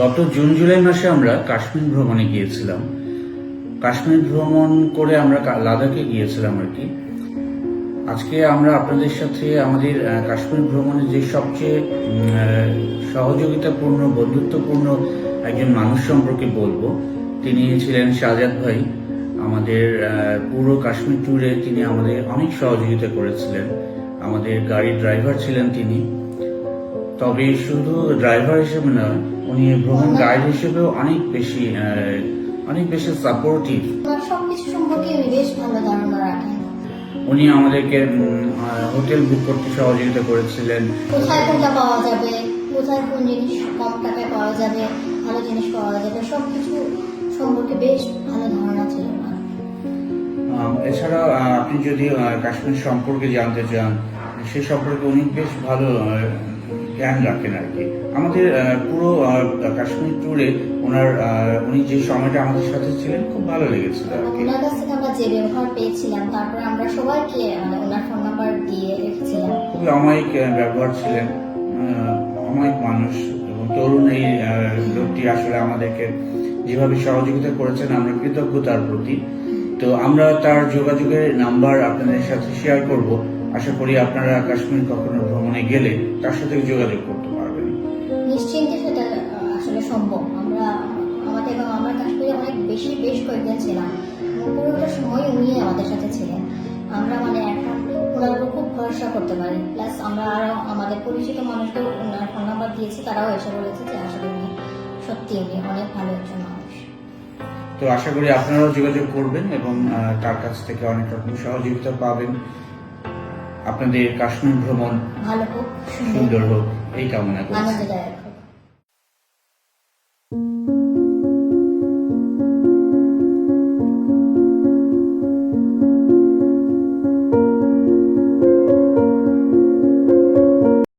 গত June July মাসে আমরা কাশ্মীর ভ্রমণে গিয়েছিলাম। কাশ্মীর ভ্রমণ করে আমরা লাদাখে গিয়েছিলাম আর কি। আজকে আমরা আপনাদের সাথে আমাদের কাশ্মীর ভ্রমণের যে সবচেয়ে সহযোগিতাপূর্ণ বন্ধুত্বপূর্ণ একজন মানুষ সম্পর্কে বলবো। তিনি ছিলেন শাহজাদ ভাই। আমাদের পুরো কাশ্মীর ট্যুরে তিনি আমাদের অনেক সহযোগিতা করেছিলেন। আমাদের গাড়ির ড্রাইভার ছিলেন তিনি। তবে শুধু ড্রাইভার হিসেবে নয়, উনি ভ্রমণ গাইড হিসেবেও অনেক বেশি সাপোর্টিভ। সবকিছু সম্পর্কে বেশ ভালো ধারণা রাখেন। উনি আমাদেরকে হোটেল বুক করতে সহযোগিতা করেছিলেন। কোথায় কোনটা পাওয়া যাবে, কোথায় কোন জিনিস কম টাকায় পাওয়া যাবে, ভালো জিনিস পাওয়া যাবে, সবকিছু সম্পর্কে বেশ ভালো ধারণা ছিল না। এছাড়া আপনি যদি কাশ্মীর সম্পর্কে জানতে চান, সে সম্পর্কে উনি বেশ ভালো জ্ঞান রাখেন আর কি। আমাদের পুরো কাশ্মীর ট্যুরে উনি যে সময়টা আমাদের সাথে ছিলেন খুব ভালো লেগেছিল আর কি। ওনার কাছ থেকে আমরা যে ব্যবহার পেয়েছিলাম, তারপরে আমরা সবাইকে ওনার ফোন নাম্বার দিয়ে রেখেছিলাম। খুবই অমায়িক ব্যবহার ছিলেন, অমায়িক মানুষ এবং তরুণ এই লোকটি আসলে আমাদেরকে যেভাবে সহযোগিতা করেছেন আমরা কৃতজ্ঞ তার প্রতি। তো আমরা তার যোগাযোগের নাম্বার আপনাদের সাথে শেয়ার করব। আশা করি আপনারা কাশ্মীর কখনো ভ্রমণে গেলে তার সাথে যোগাযোগ করতে পারবেন। নিশ্চিন্তে সেটা আসলে সম্ভব। আমরা কাশ্মীরে অনেক বেশ কয়েকদিন ছিলাম। পুরোটা সময় উনি আমাদের সাথে ছিলেন। আমরা এখন ওনার উপর খুব ভরসা করতে পারি। প্লাস আমরা আরো আমাদের পরিচিত মানুষদের ওনার ফোন নাম্বার দিয়েছি, তারাও এসে বলেছে যে আসলে উনি অনেক ভালো একজন মানুষ। তো আশা করি আপনারাও যোগাযোগ করবেন এবং তার কাছ থেকে অনেক রকম সহযোগিতা পাবেন। আপনাদের কাশ্মীর ভ্রমণ ভালো হোক, সুন্দর হোক এই কামনা করছি। আনন্দদায়ক হোক।